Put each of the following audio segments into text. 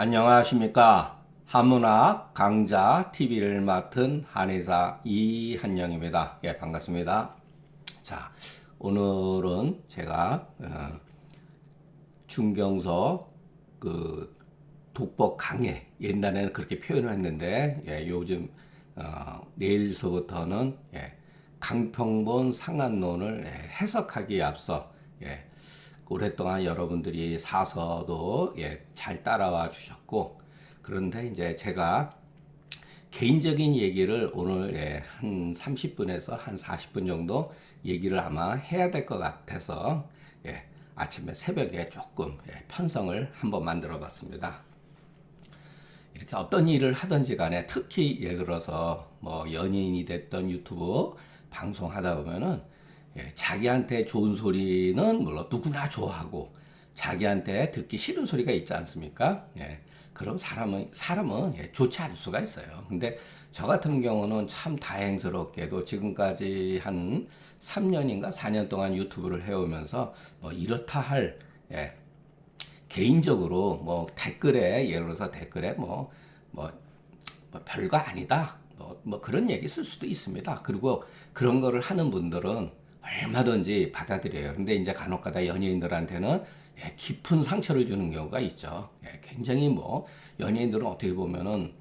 안녕하십니까. 한문학 강좌 TV를 맡은 한의사 이한영입니다. 예, 반갑습니다. 자, 오늘은 제가 중경서 그 독법 강해, 옛날에는 그렇게 표현을 했는데 요즘 내일서부터는 강평본 상한론을 해석하기에 앞서 오랫동안 여러분들이 사서도 잘 따라와 주셨고, 그런데 이제 제가 개인적인 얘기를 오늘 한 30분에서 한 40분 정도 얘기를 아마 해야 될 것 같아서 아침에 새벽에 조금 편성을 한번 만들어 봤습니다. 이렇게 어떤 일을 하든지 간에 특히 예를 들어서 뭐 연예인이 됐던 유튜브 방송하다 보면은 자기한테 좋은 소리는 물론 누구나 좋아하고 자기한테 듣기 싫은 소리가 있지 않습니까? 그럼 사람은 좋지 않을 수가 있어요. 근데 저 같은 경우는 참 다행스럽게도 지금까지 한 3년인가 4년 동안 유튜브를 해오면서 뭐 이렇다 할 개인적으로 뭐 댓글에 예를 들어서 댓글에 뭐 별거 아니다 뭐 그런 얘기 쓸 수도 있습니다. 그리고 그런 거를 하는 분들은 얼마든지 받아들여요. 근데 이제 간혹가다 연예인들한테는 깊은 상처를 주는 경우가 있죠. 굉장히 뭐 연예인들은 어떻게 보면은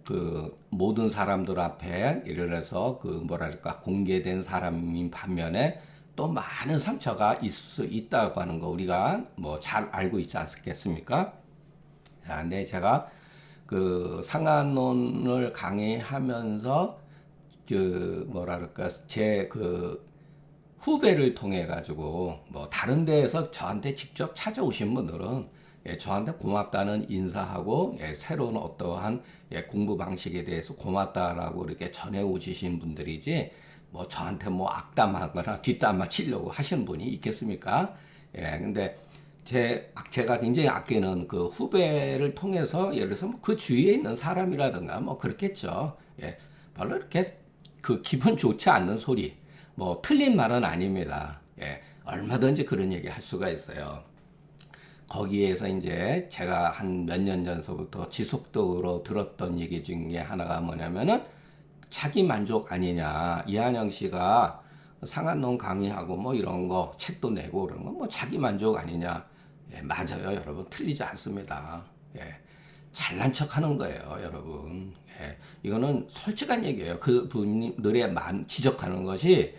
그 모든 사람들 앞에 예를 들어서 그 뭐랄까 공개된 사람인 반면에 또 많은 상처가 있을 수 있다고 하는 거 우리가 뭐 잘 알고 있지 않겠습니까? 자, 근데 제가 그 상한론을 강의하면서 그 뭐랄까 제 그 후배를 통해 가지고 뭐 다른 데에서 저한테 직접 찾아오신 분들은 저한테 고맙다는 인사하고 새로운 어떠한 공부 방식에 대해서 고맙다라고 이렇게 전해 오시신 분들이지 뭐 저한테 뭐 악담하거나 뒷담화 치려고 하시는 분이 있겠습니까? 근데 제가 굉장히 아끼는 그 후배를 통해서 예를 들어서 뭐그 주위에 있는 사람이라든가 뭐 그렇겠죠. 별로 이렇게 그 기분 좋지 않는 소리, 뭐 틀린 말은 아닙니다. 얼마든지 그런 얘기 할 수가 있어요. 거기에서 이제 제가 한 몇 년 전서부터 지속적으로 들었던 얘기 중에 하나가 뭐냐면은 자기 만족 아니냐. 이한영 씨가 상한론 강의하고 뭐 이런 거 책도 내고 그런 거 뭐 자기 만족 아니냐. 맞아요, 여러분. 틀리지 않습니다. 잘난 척 하는 거예요, 여러분. 이거는 솔직한 얘기예요. 그 분들의 지적하는 것이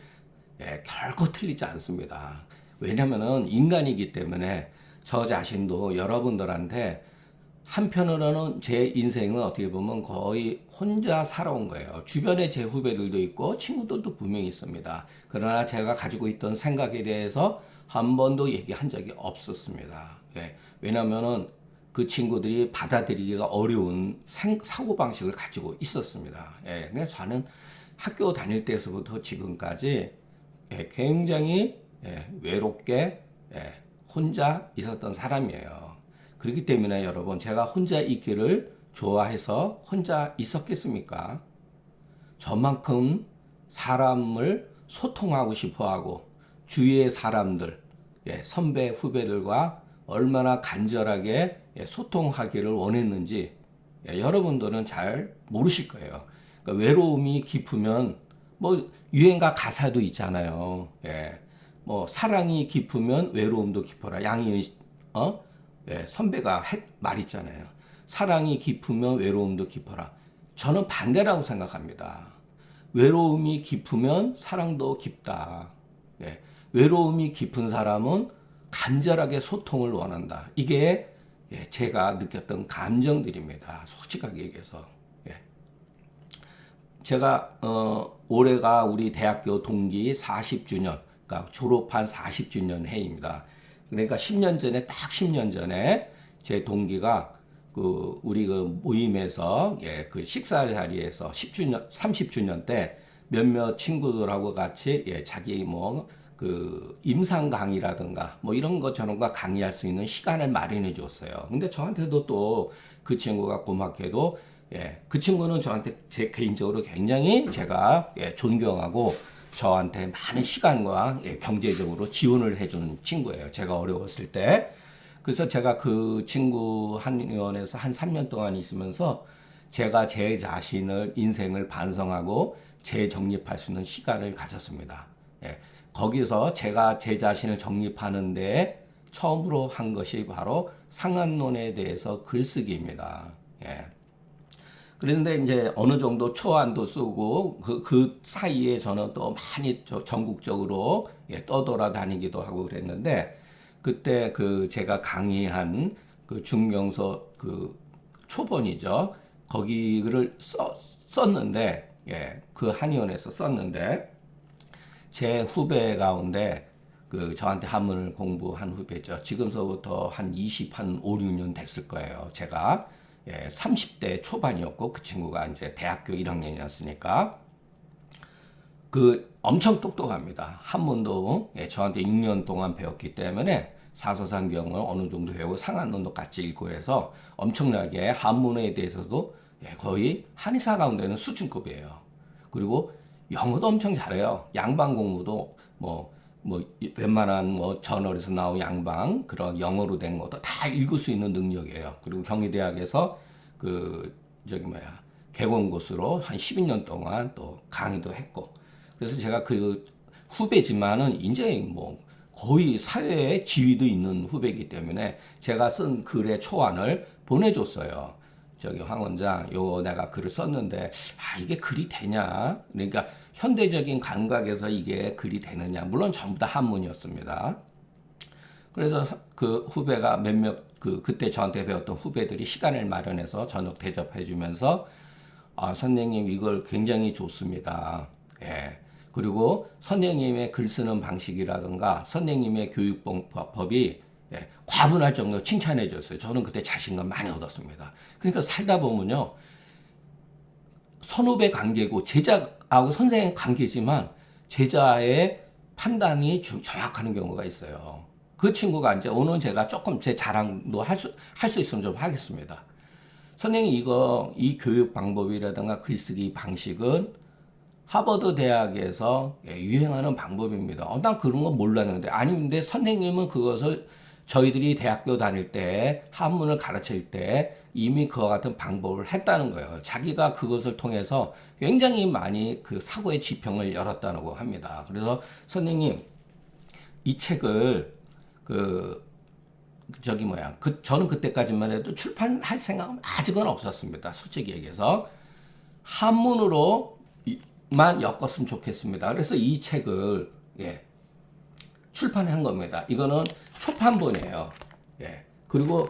결코 틀리지 않습니다. 왜냐면은 인간이기 때문에 저 자신도 여러분들한테 한편으로는 제 인생은 어떻게 보면 거의 혼자 살아온 거예요. 주변에 제 후배들도 있고 친구들도 분명히 있습니다. 그러나 제가 가지고 있던 생각에 대해서 한 번도 얘기한 적이 없었습니다. 왜냐면은 그 친구들이 받아들이기가 어려운 사고방식을 가지고 있었습니다. 그래서 저는 학교 다닐 때서부터 지금까지 굉장히 외롭게 혼자 있었던 사람이에요. 그렇기 때문에 여러분 제가 혼자 있기를 좋아해서 혼자 있었겠습니까? 저만큼 사람을 소통하고 싶어하고 주위의 사람들, 선배 후배들과 얼마나 간절하게 소통하기를 원했는지 여러분들은 잘 모르실 거예요. 그러니까 외로움이 깊으면 뭐 유행가 가사도 있잖아요. 뭐 사랑이 깊으면 외로움도 깊어라. 양희은 선배가 말 있잖아요. 사랑이 깊으면 외로움도 깊어라. 저는 반대라고 생각합니다. 외로움이 깊으면 사랑도 깊다. 외로움이 깊은 사람은 간절하게 소통을 원한다. 이게 제가 느꼈던 감정들입니다. 솔직하게 얘기해서. 제가 올해가 우리 대학교 동기 40주년, 그러니까 졸업한 40주년 해입니다. 그러니까 10년 전에 딱 10년 전에 제 동기가 그 우리 그 모임에서 그 식사 자리에서 10주년 30주년 때 몇몇 친구들하고 같이 자기 뭐 그 임상 강의라든가 뭐 이런 거 저런 거 강의할 수 있는 시간을 마련해 줬어요. 근데 저한테도 또 그 친구가 고맙게도 그 친구는 저한테 제 개인적으로 굉장히 제가 존경하고 저한테 많은 시간과 경제적으로 지원을 해준 친구예요. 제가 어려웠을 때. 그래서 제가 그 친구 한의원에서 한 3년 동안 있으면서 제가 제 자신을 인생을 반성하고 재정립할 수 있는 시간을 가졌습니다. 예, 거기서 제가 제 자신을 정립하는데 처음으로 한 것이 바로 상한론에 대해서 글쓰기입니다. 예. 그런데 이제 어느 정도 초안도 쓰고 그 사이에 저는 또 많이 전국적으로 떠돌아다니기도 하고 그랬는데 그때 그 제가 강의한 그 중경서 그 초본이죠. 거기를 썼는데 그 한의원에서 썼는데 제 후배 가운데 그 저한테 한문을 공부한 후배죠. 지금서부터 한 5, 6년 됐을 거예요. 제가 30대 초반이었고 그 친구가 이제 대학교 1학년이었으니까 그 엄청 똑똑합니다. 한문도 저한테 6년 동안 배웠기 때문에 사서상경을 어느 정도 배우고 상한론도 같이 읽고 해서 엄청나게 한문에 대해서도 거의 한의사 가운데는 수준급이에요. 그리고 영어도 엄청 잘해요. 양방 공부도 웬만한 저널에서 나온 양방 그런 영어로 된 것도 다 읽을 수 있는 능력이에요. 그리고 경희대학에서 개원고수로 한 12년 동안 또 강의도 했고. 그래서 제가 그 후배지만은 이제 거의 사회에 지위도 있는 후배이기 때문에 제가 쓴 글의 초안을 보내줬어요. 황 원장, 내가 글을 썼는데, 이게 글이 되냐? 그러니까 현대적인 감각에서 이게 글이 되느냐? 물론 전부 다 한문이었습니다. 그래서 그 후배가 그때 저한테 배웠던 후배들이 시간을 마련해서 저녁 대접해주면서, 선생님, 이걸 굉장히 좋습니다. 예. 그리고 선생님의 글 쓰는 방식이라든가, 선생님의 교육법이 과분할 정도로 칭찬해 줬어요. 저는 그때 자신감 많이 얻었습니다. 그러니까 살다 보면요. 선후배 관계고 제자하고 선생님 관계지만 제자의 판단이 정확한 경우가 있어요. 그 친구가 이제 오늘 제가 조금 제 자랑도 할 수 있으면 좀 하겠습니다. 선생님 이 교육 방법이라든가 글쓰기 방식은 하버드 대학에서 유행하는 방법입니다. 난 그런 거 몰랐는데 아닌데 선생님은 그것을 저희들이 대학교 다닐 때 한문을 가르칠 때 이미 그와 같은 방법을 했다는 거예요. 자기가 그것을 통해서 굉장히 많이 그 사고의 지평을 열었다고 합니다. 그래서 선생님 이 책을 저는 그때까지만 해도 출판할 생각은 아직은 없었습니다. 솔직히 얘기해서 한문으로만 엮었으면 좋겠습니다. 그래서 이 책을 출판한 겁니다. 이거는 초판본이에요. 그리고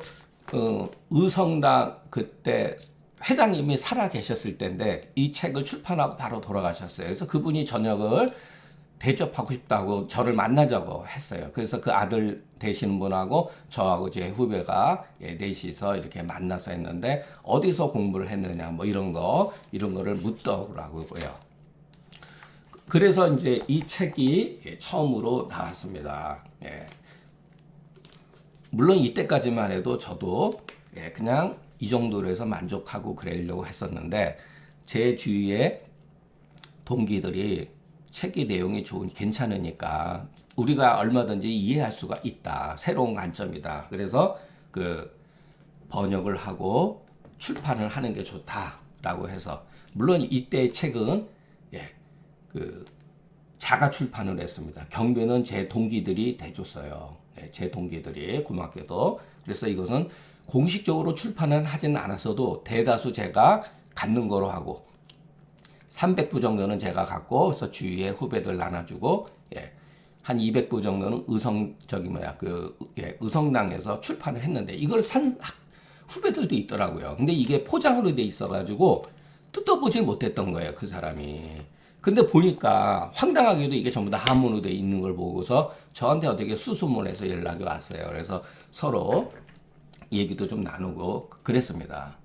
의성당 그때 회장님이 살아 계셨을 때인데 이 책을 출판하고 바로 돌아가셨어요. 그래서 그분이 저녁을 대접하고 싶다고 저를 만나자고 했어요. 그래서 그 아들 되시는 분하고 저하고 제 후배가 넷이서 이렇게 만나서 했는데 어디서 공부를 했느냐 이런 거를 묻더라고요. 그래서 이제 이 책이 처음으로 나왔습니다. 물론 이때까지만 해도 저도 그냥 이 정도로 해서 만족하고 그러려고 했었는데 제 주위에 동기들이 책의 내용이 괜찮으니까 우리가 얼마든지 이해할 수가 있다. 새로운 관점이다. 그래서 번역을 하고 출판을 하는 게 좋다라고 해서 물론 이때 책은 자가 출판을 했습니다. 경비는 제 동기들이 대줬어요. 제 동기들이 고맙게도. 그래서 이것은 공식적으로 출판은 하진 않았어도 대다수 제가 갖는 거로 하고 300부 정도는 제가 갖고 그래서 주위에 후배들 나눠주고 한 200부 정도는 의성당에서 출판을 했는데 이걸 산 후배들도 있더라고요. 근데 이게 포장으로 돼 있어가지고 뜯어보질 못했던 거예요. 그 사람이. 근데 보니까 황당하게도 이게 전부 다 한문으로 돼 있는 걸 보고서 저한테 어떻게 수소문해서 연락이 왔어요. 그래서 서로 얘기도 좀 나누고 그랬습니다.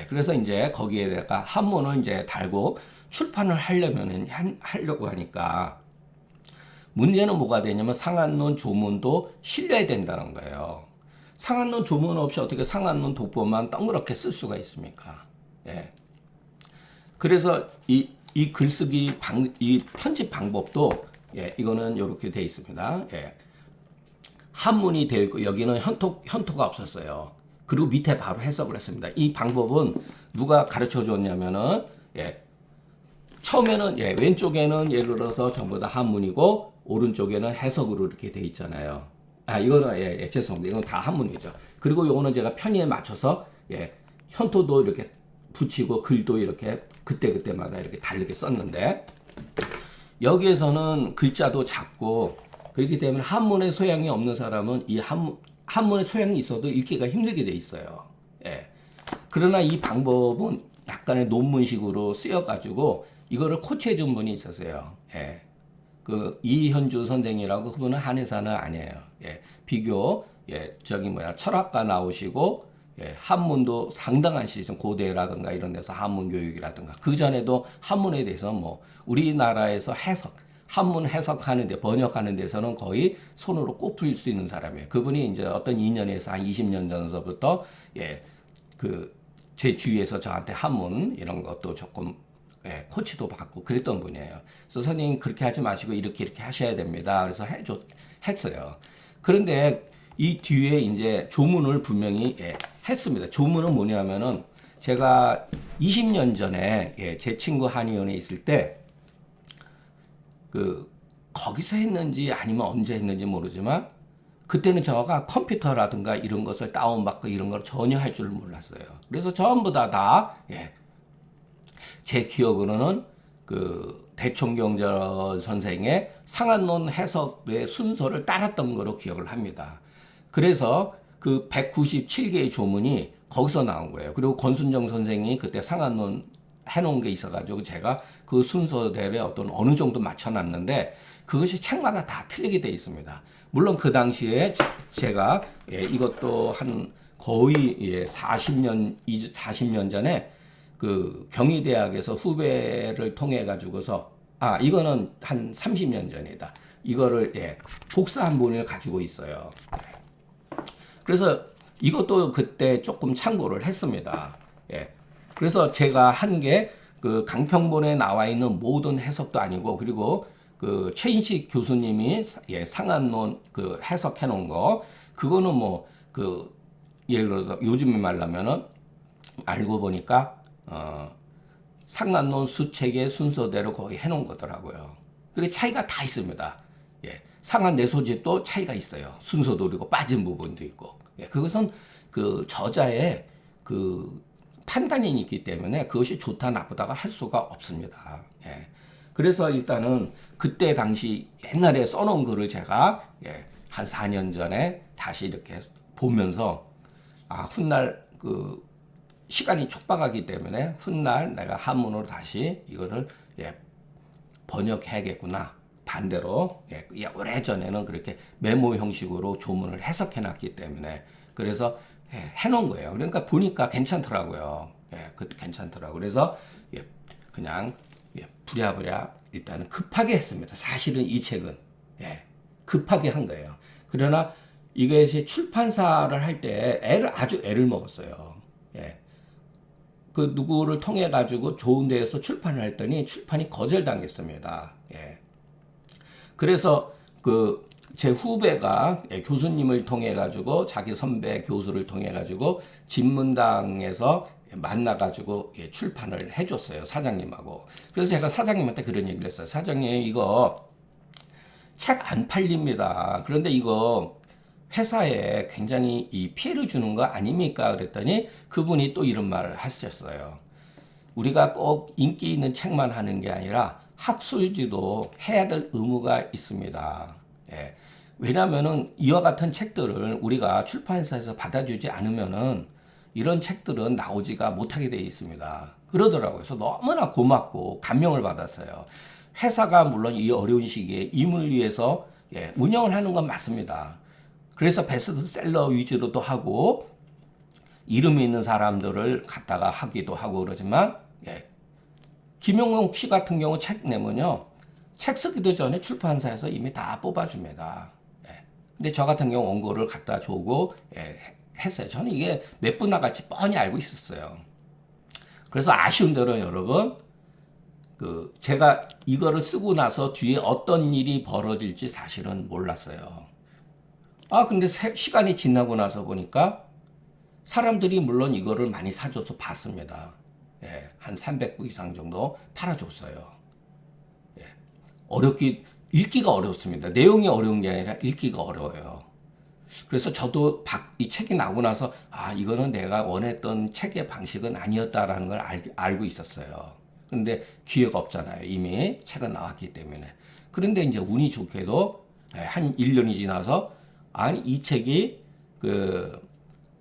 그래서 이제 거기에다가 한문을 이제 달고 출판을 하려고 하니까 문제는 뭐가 되냐면 상한론 조문도 실려야 된다는 거예요. 상한론 조문 없이 어떻게 상한론 독보만 동그랗게 쓸 수가 있습니까? 그래서 이 글쓰기 이 편집 방법도 이거는 이렇게 돼 있습니다. 한문이 되어 있고 여기는 현토가 없었어요. 그리고 밑에 바로 해석을 했습니다. 이 방법은 누가 가르쳐 줬냐면은 처음에는 왼쪽에는 예를 들어서 전부 다 한문이고 오른쪽에는 해석으로 이렇게 돼 있잖아요. 이거는 죄송합니다. 이건 다 한문이죠. 그리고 요거는 제가 편의에 맞춰서 현토도 이렇게 붙이고 글도 이렇게 그때그때마다 이렇게 다르게 썼는데 여기에서는 글자도 작고 그렇기 때문에 한문의 소양이 없는 사람은 이 한문의 소양이 있어도 읽기가 힘들게 돼 있어요. 그러나 이 방법은 약간의 논문식으로 쓰여가지고 이거를 코치해 준 분이 있었어요. 그 이현주 선생이라고 그분은 한의사는 아니에요. 비교 철학가 나오시고 한문도 상당한 시즌 고대라든가 이런 데서 한문 교육이라든가 그 전에도 한문에 대해서 뭐 우리나라에서 한문 해석하는데 번역하는 데서는 거의 손으로 꼽을 수 있는 사람이에요. 그분이 이제 어떤 인연에서 한 20년 전서부터 제 주위에서 저한테 한문 이런 것도 조금 코치도 받고 그랬던 분이에요. 그래서 선생님 그렇게 하지 마시고 이렇게 하셔야 됩니다. 그래서 했어요. 그런데 이 뒤에 이제 조문을 분명히 했습니다. 조문은 뭐냐면은 제가 20년 전에 제 친구 한의원에 있을 때 거기서 했는지 아니면 언제 했는지 모르지만 그때는 저가 컴퓨터라든가 이런 것을 다운받고 이런 걸 전혀 할 줄 몰랐어요. 그래서 전부 다 제 기억으로는 대총경전 선생의 상한론 해석의 순서를 따랐던 거로 기억을 합니다. 그래서 그 197개의 조문이 거기서 나온 거예요. 그리고 권순정 선생이 그때 상한론 해놓은 게 있어가지고 제가 그 순서대로 어느 정도 맞춰놨는데 그것이 책마다 다 틀리게 돼 있습니다. 물론 그 당시에 제가 이것도 한 거의 40년 전에 그 경희대학에서 후배를 통해 가지고서 이거는 한 30년 전이다. 이거를 복사한 본을 가지고 있어요. 그래서 이것도 그때 조금 참고를 했습니다. 그래서 제가 한 게 그 강평본에 나와 있는 모든 해석도 아니고 그리고 그 최인식 교수님이 상한론 해석해 놓은 거 그거는 뭐 예를 들어서 요즘에 말하면은 알고 보니까 상한론 수책의 순서대로 거의 해놓은 거더라고요. 그리고 차이가 다 있습니다. 상한 내소집도 차이가 있어요. 순서도 그리고 빠진 부분도 있고. 그것은 그 저자의 판단이 있기 때문에 그것이 좋다 나쁘다가 할 수가 없습니다. 그래서 일단은 그때 당시 옛날에 써놓은 글을 제가 한 4년 전에 다시 이렇게 보면서 훗날 시간이 촉박하기 때문에 훗날 내가 한문으로 다시 이거를 번역해야겠구나. 반대로 오래전에는 그렇게 메모 형식으로 조문을 해석해 놨기 때문에 그래서 해놓은 거예요. 그러니까 보니까 괜찮더라고요. 괜찮더라고요. 그래서 그냥 부랴부랴 일단은 급하게 했습니다. 사실은 이 책은 급하게 한 거예요. 그러나 이것이 출판사를 할 때 아주 애를 먹었어요. 그 누구를 통해 가지고 좋은 데에서 출판을 했더니 출판이 거절당했습니다. 그래서 제 후배가 교수님을 통해 가지고 자기 선배 교수를 통해 가지고 진문당에서 만나 가지고 출판을 해줬어요. 사장님하고. 그래서 제가 사장님한테 그런 얘기를 했어요. 사장님 이거 책 안 팔립니다. 그런데 이거 회사에 굉장히 이 피해를 주는 거 아닙니까? 그랬더니 그분이 또 이런 말을 하셨어요. 우리가 꼭 인기 있는 책만 하는 게 아니라 학술지도 해야 될 의무가 있습니다. 왜냐하면은 이와 같은 책들을 우리가 출판사에서 받아주지 않으면은 이런 책들은 나오지가 못하게 되어 있습니다. 그러더라고요. 그래서 너무나 고맙고 감명을 받았어요. 회사가 물론 이 어려운 시기에 임을 위해서 운영을 하는 건 맞습니다. 그래서 베스트셀러 위주로도 하고 이름이 있는 사람들을 갖다가 하기도 하고 그러지만 김용옥 씨 같은 경우 책 내면요. 책 쓰기도 전에 출판사에서 이미 다 뽑아줍니다. 근데 저 같은 경우 원고를 갖다 주고 했어요. 저는 이게 몇 분 나갈지 뻔히 알고 있었어요. 그래서 아쉬운 대로 여러분 제가 이거를 쓰고 나서 뒤에 어떤 일이 벌어질지 사실은 몰랐어요. 근데 시간이 지나고 나서 보니까 사람들이 물론 이거를 많이 사줘서 봤습니다. 예, 한 300부 이상 정도 팔아줬어요. 예, 읽기가 어렵습니다. 내용이 어려운 게 아니라 읽기가 어려워요. 그래서 저도 이 책이 나오고 나서 이거는 내가 원했던 책의 방식은 아니었다라는 걸 알고 있었어요. 그런데 기회가 없잖아요. 이미 책은 나왔기 때문에. 그런데 이제 운이 좋게도 한 1년이 지나서 이 책이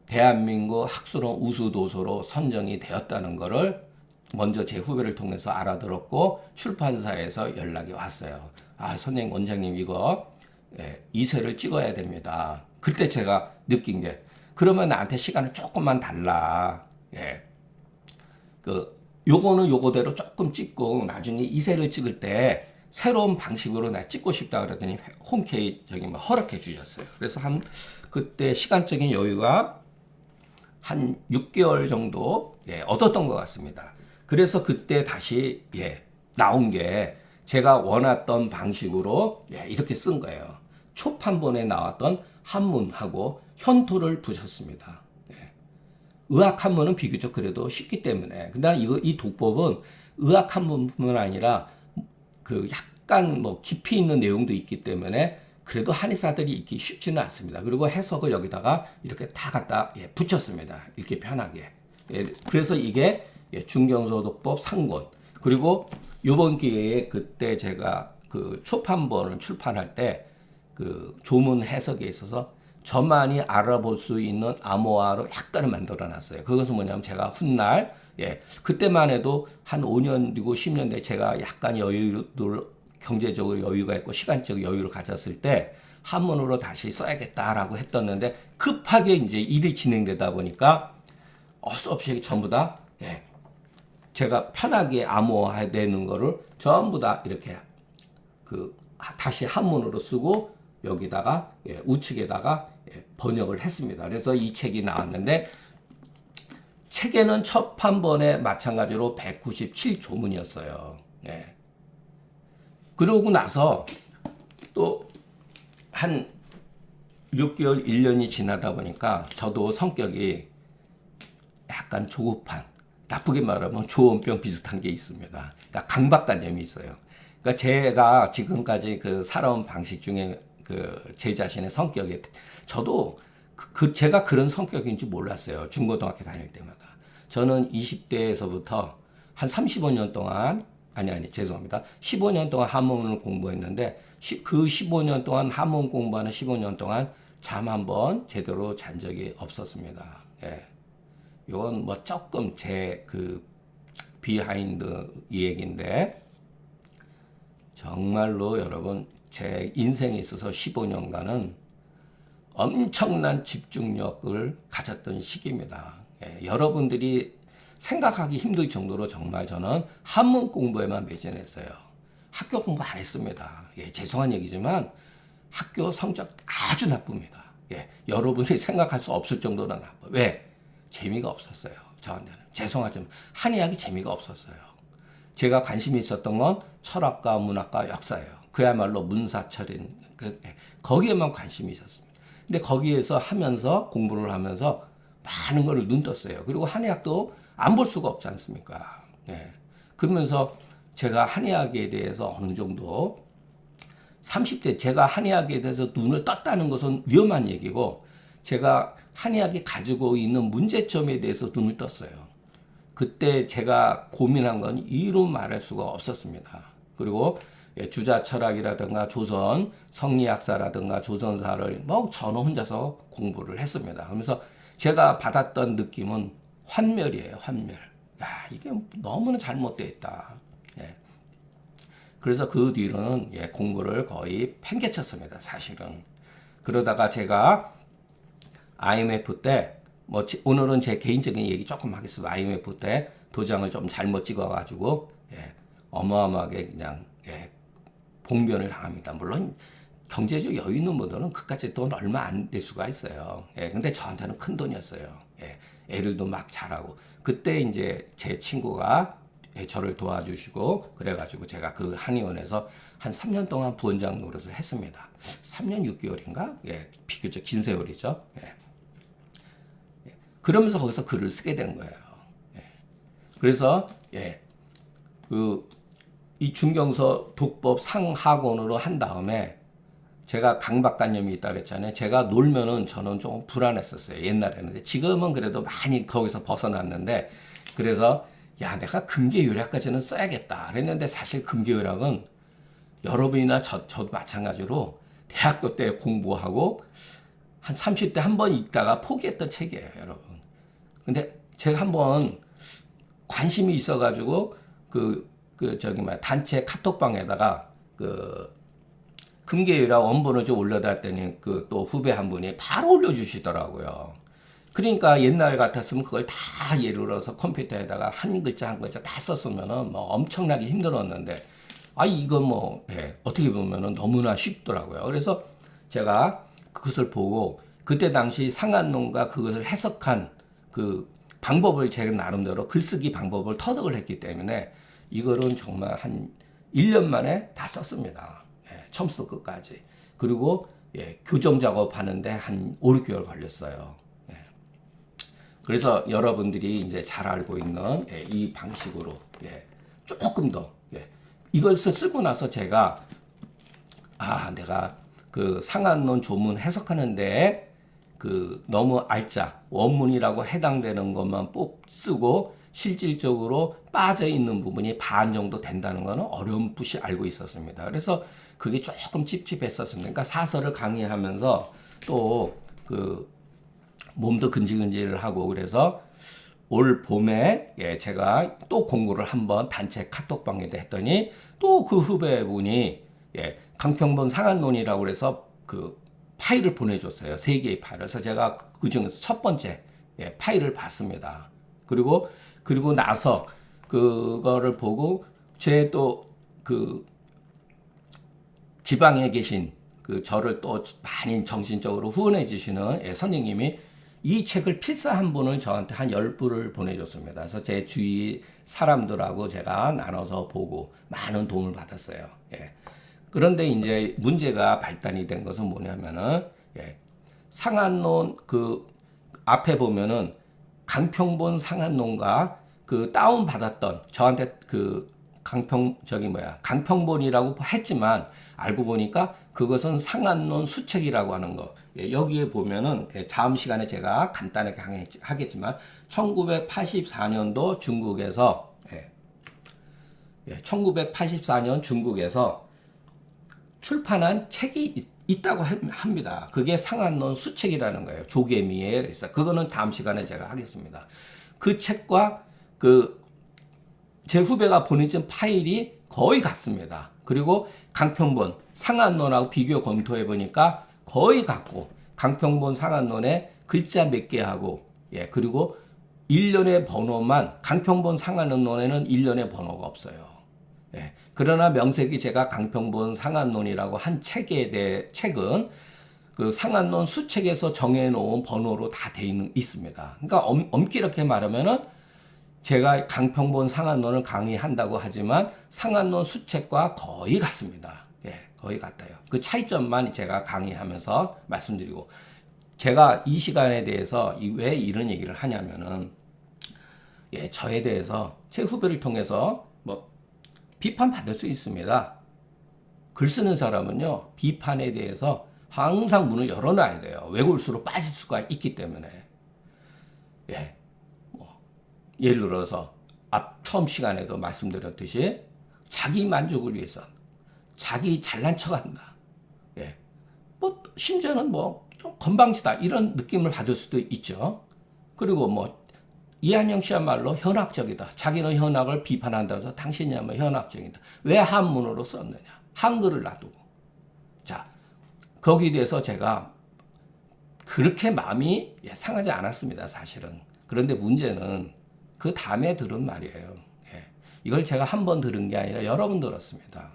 대한민국 학술원 우수도서로 선정이 되었다는 거를 먼저 제 후배를 통해서 알아들었고 출판사에서 연락이 왔어요. 선생님, 원장님 이거 2세를 찍어야 됩니다. 그때 제가 느낀 게 그러면 나한테 시간을 조금만 달라. 요거는 요거대로 조금 찍고 나중에 2세를 찍을 때 새로운 방식으로 나 찍고 싶다 그랬더니 홈케이 허락해 주셨어요. 그래서 그때 시간적인 여유가 한 6개월 정도 얻었던 것 같습니다. 그래서 그때 다시 나온 게 제가 원했던 방식으로 이렇게 쓴 거예요. 초판본에 나왔던 한문하고 현토를 붙였습니다. 의학 한문은 비교적 그래도 쉽기 때문에. 근데 이 독법은 의학 한문뿐만 아니라 약간 깊이 있는 내용도 있기 때문에 그래도 한의사들이 읽기 쉽지는 않습니다. 그리고 해석을 여기다가 이렇게 다 갖다 붙였습니다. 읽기 편하게. 그래서 이게 중경소독법 상권. 그리고 요번 기회에 그때 제가 초판본을 출판할 때 조문 해석에 있어서 저만이 알아볼 수 있는 암호화로 약간을 만들어 놨어요. 그것은 뭐냐면 제가 훗날 그때만 해도 한 5년 뒤고 10년 뒤에 제가 약간 경제적으로 여유가 있고 시간적 여유를 가졌을 때 한문으로 다시 써야겠다라고 했었는데 급하게 이제 일이 진행되다 보니까 수 없이 전부 다 제가 편하게 암호화되는 거를 전부 다 이렇게 다시 한문으로 쓰고 여기다가 우측에다가 번역을 했습니다. 그래서 이 책이 나왔는데 책에는 첫 판본에 마찬가지로 197조문이었어요. 그러고 나서 또 한 6개월, 1년이 지나다 보니까 저도 성격이 약간 조급한, 나쁘게 말하면 조원병 비슷한 게 있습니다. 그러니까 강박관념이 있어요. 그러니까 제가 지금까지 살아온 방식 중에 제 자신의 성격에 저도 제가 그런 성격인지 몰랐어요. 중고등학교 다닐 때마다. 저는 20대에서부터 한 35년 동안 죄송합니다. 15년 동안 한문을 공부했는데 그 15년 동안 한문 공부하는 15년 동안 잠 한 번 제대로 잔 적이 없었습니다. 이건 조금 제 비하인드 이 얘기인데 정말로 여러분 제 인생에 있어서 15년간은 엄청난 집중력을 가졌던 시기입니다. 여러분들이 생각하기 힘들 정도로 정말 저는 한문 공부에만 매진했어요. 학교 공부 안 했습니다. 죄송한 얘기지만 학교 성적 아주 나쁩니다. 여러분이 생각할 수 없을 정도로 나빠요. 왜? 재미가 없었어요. 저한테는. 죄송하지만 한의학이 재미가 없었어요. 제가 관심이 있었던 건 철학과 문학과 역사예요. 그야말로 문사철인 거기에만 관심이 있었습니다. 근데 거기에서 공부를 하면서 많은 걸 눈 떴어요. 그리고 한의학도 안 볼 수가 없지 않습니까? 그러면서 제가 한의학에 대해서 어느 정도 30대 제가 한의학에 대해서 눈을 떴다는 것은 위험한 얘기고 제가 한의학이 가지고 있는 문제점에 대해서 눈을 떴어요. 그때 제가 고민한 건 이루 말할 수가 없었습니다. 그리고 주자철학이라든가 조선 성리학사라든가 조선사를 저는 혼자서 공부를 했습니다. 그러면서 제가 받았던 느낌은 환멸이에요. 환멸. 이게 너무나 잘못되어 있다. 그래서 그 뒤로는 공부를 거의 팽개쳤습니다. 사실은. 그러다가 제가 IMF 때 오늘은 제 개인적인 얘기 조금 하겠습니다. IMF 때 도장을 좀 잘못 찍어가지고 어마어마하게 그냥 봉변을 당합니다. 물론 경제적 여유 있는 분들은 그까지 돈 얼마 안 될 수가 있어요. 근데 저한테는 큰 돈이었어요. 애들도 막 잘하고 그때 이제 제 친구가 저를 도와주시고 그래가지고 제가 그 한의원에서 한 3년 동안 부원장 노릇을 했습니다. 3년 6개월인가? 그죠? 긴 세월이죠. 예. 그러면서 거기서 글을 쓰게 된 거예요. 예. 그래서 이 중경서 독법 상하권으로 한 다음에 제가 강박관념이 있다 그랬잖아요. 제가 놀면은 저는 좀 불안했었어요. 옛날에는. 근데 지금은 그래도 많이 거기서 벗어났는데, 그래서 야, 내가 금계요략까지는 써야겠다 그랬는데, 사실 금계요략은 여러분이나 저도 마찬가지로 대학교 때 공부하고 한 30대 한 번 읽다가 포기했던 책이에요, 여러분. 근데 제가 한번 관심이 있어가지고 단체 카톡방에다가 금계유라 원본을 좀 올려놨더니 또 후배 한 분이 바로 올려주시더라고요. 그러니까 옛날 같았으면 그걸 다 예를 들어서 컴퓨터에다가 한 글자 한 글자 다 썼으면은 뭐 엄청나게 힘들었는데, 이거 어떻게 보면은 너무나 쉽더라고요. 그래서 제가 그것을 보고 그때 당시 상한론과 그것을 해석한 그 방법을 제가 나름대로 글쓰기 방법을 터득을 했기 때문에 이거는 정말 한 1년 만에 다 썼습니다. 처음부터 끝까지. 그리고 교정 작업하는데 한 5, 6개월 걸렸어요. 그래서 여러분들이 이제 잘 알고 있는 이 방식으로 조금 더 이것을 쓰고 나서 제가 내가 그 상한론 조문 해석하는데 너무 알짜 원문이라고 해당되는 것만 쓰고 실질적으로 빠져 있는 부분이 반 정도 된다는 것은 어렴풋이 알고 있었습니다. 그래서 그게 조금 찝찝했었습니다. 그러니까 사설을 강의하면서 또 몸도 근질근질을 하고, 그래서 올 봄에 제가 또 공고를 한번 단체 카톡방에다 했더니 또 그 후배분이 강평본 상한론이라고 그래서 파일을 보내줬어요. 3개의 파일을. 그래서 제가 그 중에서 첫 번째 파일을 봤습니다. 그리고 나서 그거를 보고 제 또 지방에 계신 저를 또 많이 정신적으로 후원해 주시는 선생님이 이 책을 필사한 분을 저한테 한 10분을 보내줬습니다. 그래서 제 주위 사람들하고 제가 나눠서 보고 많은 도움을 받았어요. 그런데 이제 문제가 발단이 된 것은 뭐냐면은 상한론 앞에 보면은 강평본 상한론과 다운 받았던 저한테 강평본이라고 했지만 알고 보니까 그것은 상한론 수책이라고 하는 거. 여기에 보면은 다음 시간에 제가 간단하게 하겠지만 1984년도 중국에서 1984년 중국에서 출판한 책이 있다고 합니다. 그게 상한론 수책이라는 거예요. 조계미에 있어. 그거는 다음 시간에 제가 하겠습니다. 그 책과 제 후배가 보내준 파일이 거의 같습니다. 그리고 강평본 상한론하고 비교 검토해 보니까 거의 같고, 강평본 상한론에 글자 몇 개 하고, 그리고 일련의 번호만, 강평본 상한론에는 일련의 번호가 없어요. 그러나 명색이 제가 강평본 상한론이라고 한 책은 상한론 수책에서 정해놓은 번호로 다 돼 있습니다. 그러니까 엄격히 말하면은 제가 강평본 상한론을 강의한다고 하지만 상한론 수책과 거의 같습니다. 거의 같아요. 그 차이점만 제가 강의하면서 말씀드리고, 제가 이 시간에 대해서 왜 이런 얘기를 하냐면은 저에 대해서 제 후배를 통해서 비판받을 수 있습니다. 글 쓰는 사람은요, 비판에 대해서 항상 문을 열어놔야 돼요. 왜골수로 빠질 수가 있기 때문에. 예를 들어서 처음 시간에도 말씀드렸듯이 자기 만족을 위해서 자기 잘난 척한다. 심지어는 좀 건방지다 이런 느낌을 받을 수도 있죠. 그리고 이한영 씨야말로 현학적이다. 자기는 현학을 비판한다고 해서 당신이야말로 현학적이다. 왜 한문으로 썼느냐. 한글을 놔두고. 자, 거기에 대해서 제가 그렇게 마음이 상하지 않았습니다. 사실은. 그런데 문제는 그 다음에 들은 말이에요. 이걸 제가 한 번 들은 게 아니라 여러 번 들었습니다.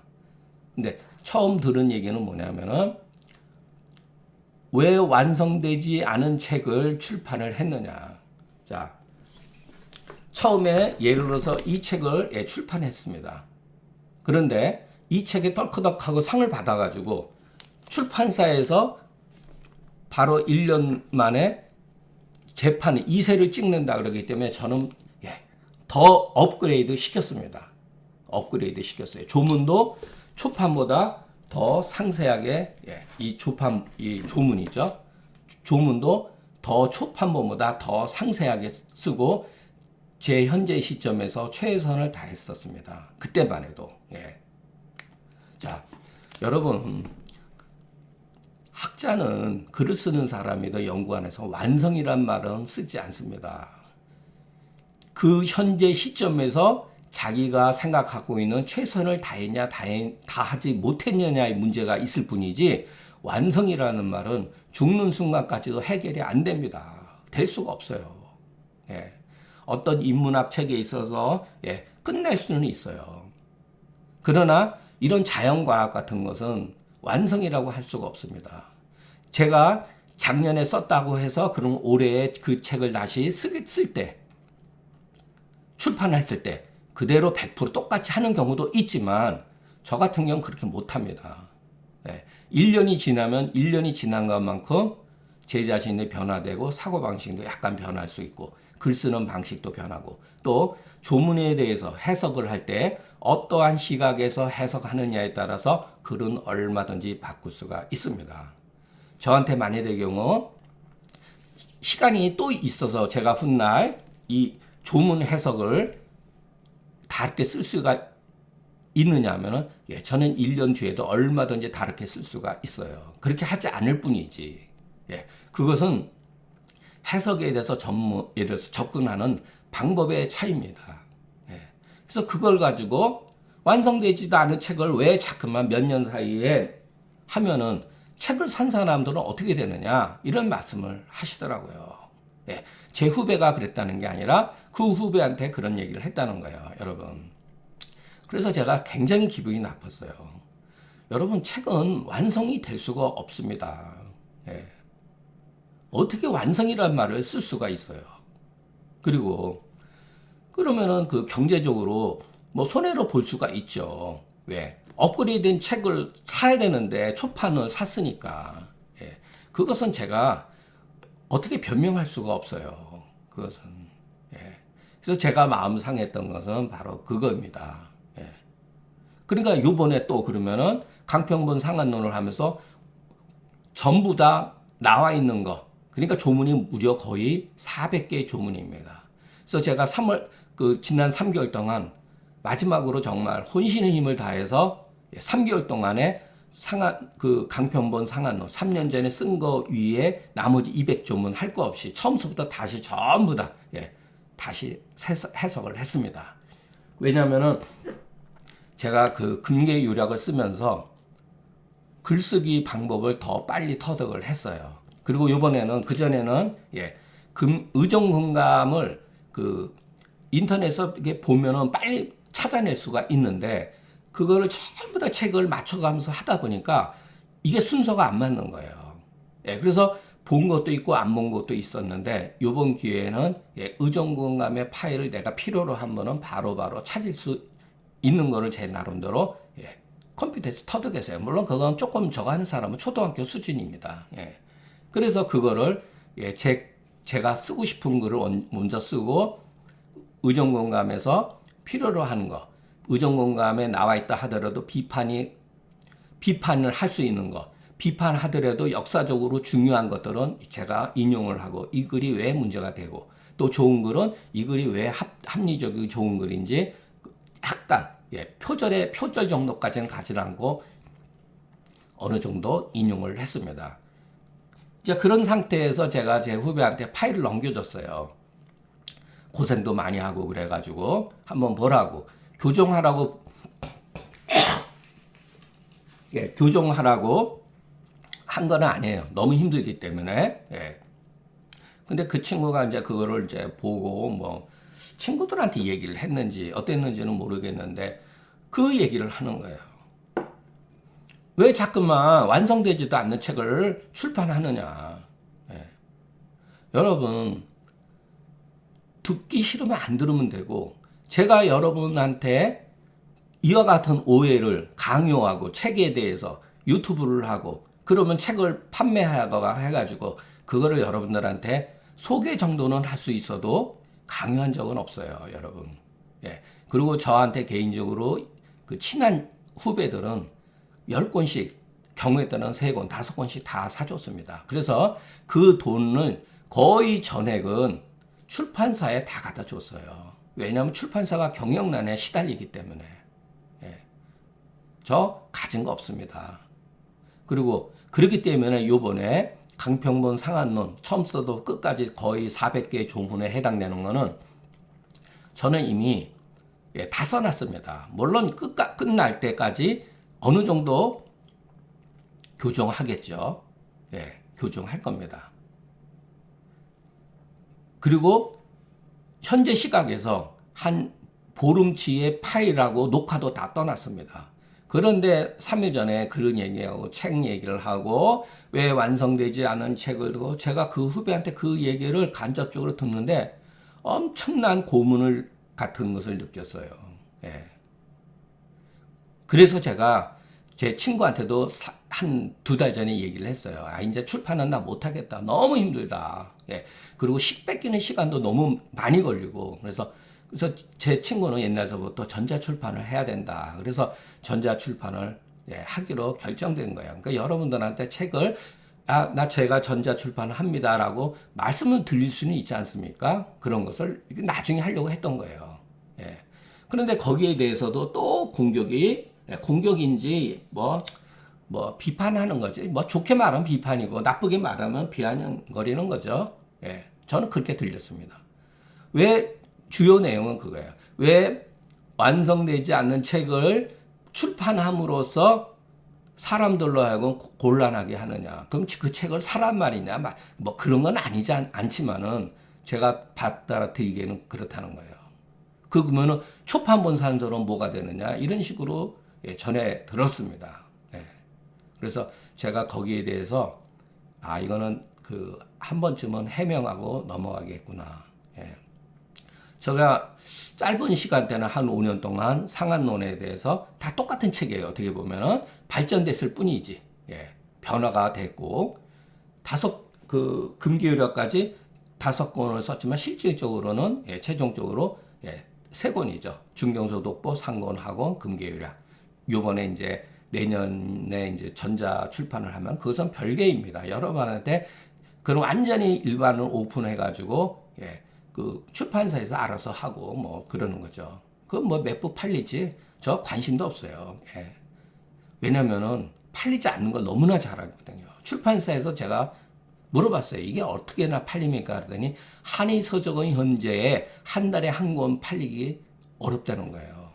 근데 처음 들은 얘기는 뭐냐면은 왜 완성되지 않은 책을 출판을 했느냐. 자, 처음에 예를 들어서 이 책을 출판했습니다. 그런데 이 책이 떨커덕하고 상을 받아가지고 출판사에서 바로 1년 만에 재판 2세를 찍는다 그러기 때문에 저는 더 업그레이드 시켰습니다. 업그레이드 시켰어요. 조문도 초판보다 더 상세하게 이 조문이죠. 조문도 더 초판본보다 더 상세하게 쓰고 제 현재 시점에서 최선을 다했었습니다. 그때만 해도. 자, 여러분 학자는 글을 쓰는 사람이든 연구원에서 완성이란 말은 쓰지 않습니다. 그 현재 시점에서 자기가 생각하고 있는 최선을 다했냐 다하지 못했느냐의 문제가 있을 뿐이지 완성이라는 말은 죽는 순간까지도 해결이 안 됩니다. 될 수가 없어요. 어떤 인문학 책에 있어서 끝낼 수는 있어요. 그러나 이런 자연과학 같은 것은 완성이라고 할 수가 없습니다. 제가 작년에 썼다고 해서 그럼 올해 그 책을 다시 쓸 때, 출판했을 때 그대로 100% 똑같이 하는 경우도 있지만 저 같은 경우는 그렇게 못합니다. 1년이 지나면 1년이 지난 것만큼 제 자신이 변화되고 사고방식도 약간 변할 수 있고 글 쓰는 방식도 변하고 또 조문에 대해서 해석을 할 때 어떠한 시각에서 해석하느냐에 따라서 글은 얼마든지 바꿀 수가 있습니다. 저한테 만일의 경우 시간이 또 있어서 제가 훗날 이 조문 해석을 다르게 쓸 수가 있느냐 하면은 저는 1년 뒤에도 얼마든지 다르게 쓸 수가 있어요. 그렇게 하지 않을 뿐이지. 그것은 해석에 대해서 전문에 대해서 접근하는 방법의 차이입니다. 그래서 그걸 가지고 완성되지도 않은 책을 왜 자꾸만 몇 년 사이에 하면은 책을 산 사람들은 어떻게 되느냐 이런 말씀을 하시더라고요. 제 후배가 그랬다는 게 아니라 그 후배한테 그런 얘기를 했다는 거예요, 여러분. 그래서 제가 굉장히 기분이 나빴어요. 여러분, 책은 완성이 될 수가 없습니다. 어떻게 완성이라는 말을 쓸 수가 있어요. 그리고 그러면은 그 경제적으로 뭐 손해로 볼 수가 있죠. 왜? 업그레이드된 책을 사야 되는데 초판을 샀으니까. 그것은 제가 어떻게 변명할 수가 없어요. 그것은. 그래서 제가 마음 상했던 것은 바로 그겁니다. 그러니까 요번에 또 그러면은 강평본 상한론을 하면서 전부 다 나와 있는 거. 그러니까 조문이 무려 거의 400개의 조문입니다. 그래서 제가 지난 3개월 동안 마지막으로 정말 혼신의 힘을 다해서 3개월 동안에 강평본 상한론 3년 전에 쓴 거 위에 나머지 200조문 할 거 없이 처음부터 다시 전부 다 다시 해석을 했습니다. 왜냐하면은 제가 그 금계 요약을 쓰면서 글쓰기 방법을 더 빨리 터득을 했어요. 그리고 이번에는 그전에는 의정금감을 그 인터넷에서 이렇게 보면은 빨리 찾아낼 수가 있는데 그거를 전부 다 책을 맞춰가면서 하다 보니까 이게 순서가 안 맞는 거예요. 그래서 본 것도 있고 안 본 것도 있었는데 이번 기회에는 의정금감의 파일을 내가 필요로 하면은 바로바로 찾을 수 있는 거를 제 나름대로 컴퓨터에서 터득했어요. 물론 그건 조금 저거 하는 사람은 초등학교 수준입니다. 그래서 그거를 제가 쓰고 싶은 글을 먼저 쓰고 의정금감에서 필요로 하는 거, 의정금감에 나와 있다 하더라도 비판을 할 수 있는 거, 비판하더라도 역사적으로 중요한 것들은 제가 인용을 하고 이 글이 왜 문제가 되고 또 좋은 글은 이 글이 왜 합리적이고 좋은 글인지 약간 표절 정도까지는 가지 않고 어느 정도 인용을 했습니다. 이제 그런 상태에서 제가 제 후배한테 파일을 넘겨줬어요. 고생도 많이 하고 그래가지고 한번 보라고 교정하라고 교정하라고 한 건 아니에요. 너무 힘들기 때문에. 근데 그 친구가 이제 그거를 이제 보고 뭐 친구들한테 얘기를 했는지 어땠는지는 모르겠는데 그 얘기를 하는 거예요. 왜 자꾸만 완성되지도 않는 책을 출판하느냐. 여러분 듣기 싫으면 안 들으면 되고 제가 여러분한테 이와 같은 오해를 강요하고 책에 대해서 유튜브를 하고 그러면 책을 판매하거나 해가지고 그거를 여러분들한테 소개 정도는 할 수 있어도 강요한 적은 없어요, 여러분. 예. 그리고 저한테 개인적으로 그 친한 후배들은 10권씩 경우에 따른 3권, 5권씩 다 사줬습니다. 그래서 그 돈을 거의 전액은 출판사에 다 갖다 줬어요. 왜냐하면 출판사가 경영난에 시달리기 때문에. 예. 저 가진 거 없습니다. 그리고 그렇기 때문에 요번에 강평본 상한론 처음부터 끝까지 거의 400개의 조문에 해당되는 거는 저는 이미 다 써놨습니다. 물론 끝날 때까지 어느 정도 교정하겠죠. 예, 교정할 겁니다. 그리고 현재 시각에서 한 보름치의 파일하고 녹화도 다 떠났습니다. 그런데 3일 전에 그런 얘기하고 책 얘기를 하고 왜 완성되지 않은 책을 두고 제가 그 후배한테 그 얘기를 간접적으로 듣는데 엄청난 고문을 같은 것을 느꼈어요. 예. 그래서 제가 제 친구한테도 한 2달 전에 얘기를 했어요. 아, 이제 출판은 나 못하겠다. 너무 힘들다. 예. 그리고 뺏기는 시간도 너무 많이 걸리고. 그래서 제 친구는 옛날서부터 전자출판을 해야 된다. 그래서 전자출판을 하기로 결정된 거예요. 그러니까 여러분들한테 책을 나 제가 전자출판을 합니다라고 말씀을 드릴 수는 있지 않습니까? 그런 것을 나중에 하려고 했던 거예요. 예. 그런데 거기에 대해서도 또 공격인지 비판하는 거지. 뭐 좋게 말하면 비판이고 나쁘게 말하면 비아냥거리는 거죠. 예. 저는 그렇게 들렸습니다. 왜 주요 내용은 그거예요. 왜 완성되지 않는 책을 출판함으로써 사람들로 하여금 곤란하게 하느냐. 그럼 그 책을 사란 말이냐. 뭐 그런 건 않지만은 제가 받아들이기에는 그렇다는 거예요. 그러면은 초판 본 사람들은 뭐가 되느냐. 이런 식으로 전해 들었습니다. 예. 그래서 제가 거기에 대해서 이거는 한 번쯤은 해명하고 넘어가겠구나. 예. 제가 짧은 시간대는 한 5년 동안 상한론에 대해서 다 똑같은 책이에요. 어떻게 보면은 발전됐을 뿐이지. 예. 변화가 됐고 금기율학까지 5권을 썼지만 실질적으로는 최종적으로 3권이죠. 중경서독보, 상권학원, 금기율학. 요번에 이제 내년에 이제 전자 출판을 하면 그것은 별개입니다. 여러분한테 그럼 완전히 일반을 오픈해가지고 그 출판사에서 알아서 하고 뭐 그러는 거죠. 그건 뭐 몇 부 팔리지 저 관심도 없어요. 예. 왜냐면은 팔리지 않는 걸 너무나 잘 알거든요. 출판사에서 제가 물어봤어요. 이게 어떻게나 팔립니까? 그러더니 한의서적은 현재 한 달에 한 권 팔리기 어렵다는 거예요.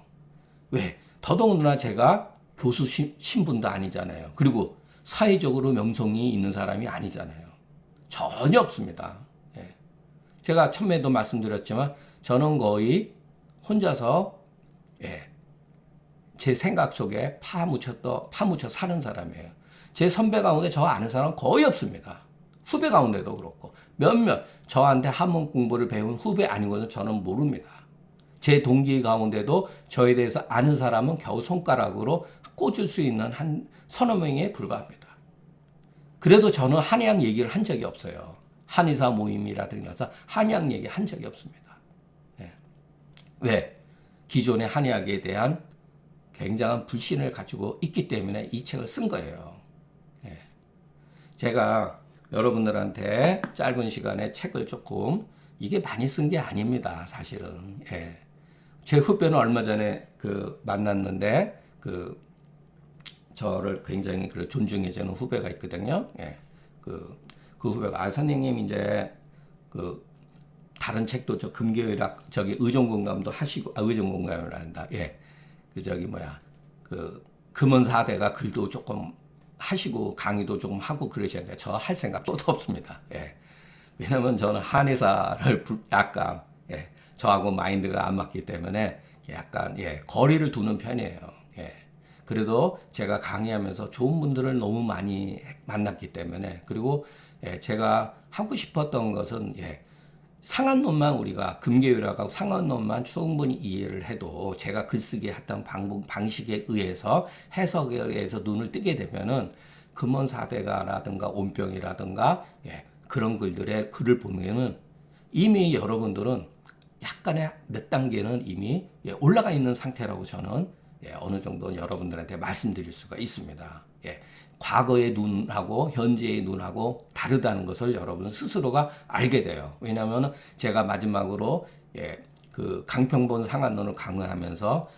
왜? 더더군다나 제가 교수 신분도 아니잖아요. 그리고 사회적으로 명성이 있는 사람이 아니잖아요. 전혀 없습니다. 예. 제가 처음에도 말씀드렸지만 저는 거의 혼자서 제 생각 속에 파묻혀 사는 사람이에요. 제 선배 가운데 저 아는 사람은 거의 없습니다. 후배 가운데도 그렇고 몇몇 저한테 한문 공부를 배운 후배 아니고는 저는 모릅니다. 제 동기 가운데도 저에 대해서 아는 사람은 겨우 손가락으로 꽂을 수 있는 한 서너 명에 불과합니다. 그래도 저는 한의학 얘기를 한 적이 없어요. 한의사 모임이라든가 해서 한의학 얘기 한 적이 없습니다. 예. 왜? 기존의 한의학에 대한 굉장한 불신을 가지고 있기 때문에 이 책을 쓴 거예요. 예. 제가 여러분들한테 짧은 시간에 책을 조금 이게 많이 쓴 게 아닙니다. 사실은. 예. 제 후배는 얼마 전에 만났는데 저를 굉장히 존중해주는 후배가 있거든요. 예. 그 후배가 선생님 이제 다른 책도 저 금계의학 의존공감도 하시고 의존공감을 한다. 예. 금원사대가 글도 조금 하시고 강의도 조금 하고 그러셔야 돼요. 저 할 생각도 없습니다. 예. 왜냐면 저는 한의사를 약간 저하고 마인드가 안 맞기 때문에 약간 거리를 두는 편이에요. 예. 그래도 제가 강의하면서 좋은 분들을 너무 많이 만났기 때문에 그리고 제가 하고 싶었던 것은 상한론만 우리가 금계율학하고 상한론만 충분히 이해를 해도 제가 글쓰기 했던 방식에 의해서 해석에 의해서 눈을 뜨게 되면은 금원 사대가라든가 온병이라든가 그런 글을 보면은 이미 여러분들은 약간의 몇 단계는 이미 올라가 있는 상태라고 저는 어느 정도 여러분들한테 말씀드릴 수가 있습니다. 과거의 눈하고 현재의 눈하고 다르다는 것을 여러분 스스로가 알게 돼요. 왜냐하면 제가 마지막으로 그 강평본 상한론을 강의하면서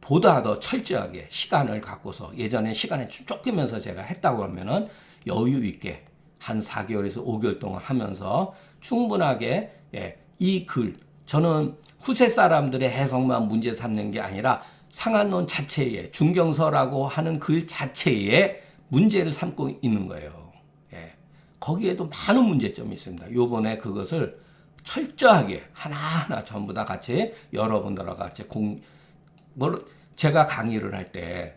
보다 더 철저하게 시간을 갖고서 예전에 시간에 쫓기면서 제가 했다고 하면은 여유 있게 한 4개월에서 5개월 동안 하면서 충분하게 이 글 저는 후세 사람들의 해석만 문제 삼는 게 아니라 상한론 자체에 중경서라고 하는 글 자체에 문제를 삼고 있는 거예요. 거기에도 많은 문제점이 있습니다. 요번에 그것을 철저하게 하나하나 전부 다 같이 여러분들과 같이 제가 강의를 할 때,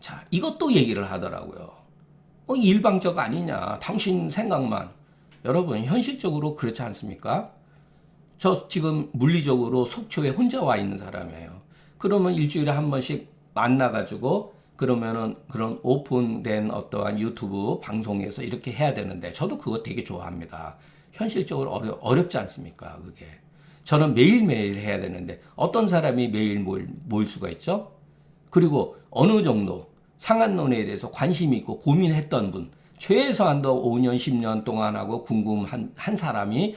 자, 이것도 얘기를 하더라고요. 일방적 아니냐. 당신 생각만. 여러분, 현실적으로 그렇지 않습니까? 저 지금 물리적으로 속초에 혼자 와 있는 사람이에요. 그러면 일주일에 한 번씩 만나가지고, 그러면은 그런 오픈된 어떠한 유튜브 방송에서 이렇게 해야 되는데, 저도 그거 되게 좋아합니다. 현실적으로 어렵지 않습니까? 그게. 저는 매일매일 해야 되는데 어떤 사람이 매일 모일 수가 있죠? 그리고 어느 정도 상한론에 대해서 관심이 있고 고민했던 분, 최소한도 5년, 10년 동안 하고 궁금한 한 사람이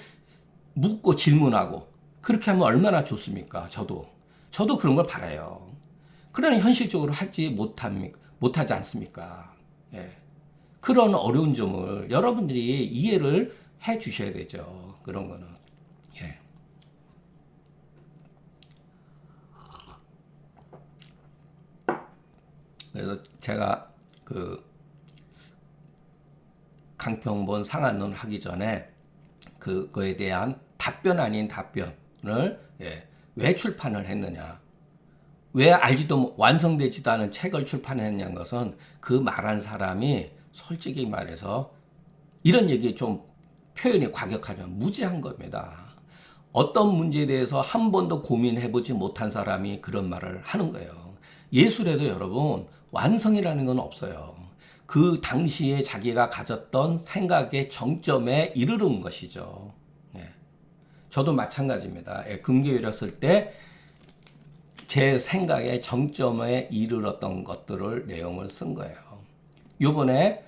묻고 질문하고 그렇게 하면 얼마나 좋습니까? 저도 그런 걸 바라요. 그러나 현실적으로 못하지 않습니까? 그런 어려운 점을 여러분들이 이해를 해 주셔야 되죠. 그런 거는. 그래서 제가 그 강평본 상한론 하기 전에 그거에 대한 답변 아닌 답변을 왜 출판을 했느냐, 왜 완성되지도 않은 책을 출판했냐는 것은 그 말한 사람이 솔직히 말해서 이런 얘기 좀 표현이 과격하지만 무지한 겁니다. 어떤 문제에 대해서 한 번도 고민해보지 못한 사람이 그런 말을 하는 거예요. 예술에도 여러분 완성이라는 건 없어요. 그 당시에 자기가 가졌던 생각의 정점에 이르는 것이죠. 저도 마찬가지입니다. 금교일했을 때 제 생각의 정점에 이르렀던 것들을 내용을 쓴 거예요. 요번에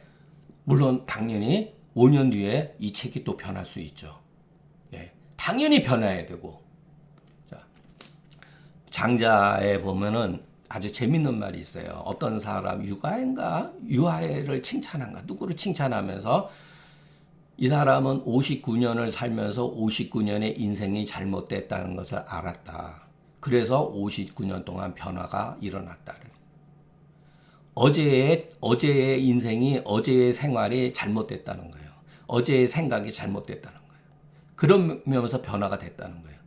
물론 당연히 5년 뒤에 이 책이 또 변할 수 있죠. 당연히 변해야 되고. 자, 장자에 보면은 아주 재밌는 말이 있어요. 어떤 사람 유아애를 칭찬한가 누구를 칭찬하면서 이 사람은 59년을 살면서 59년의 인생이 잘못됐다는 것을 알았다. 그래서 59년 동안 변화가 일어났다. 어제의 인생이 어제의 생활이 잘못됐다는 거예요. 어제의 생각이 잘못됐다는 거예요. 그러면서 변화가 됐다는 거예요.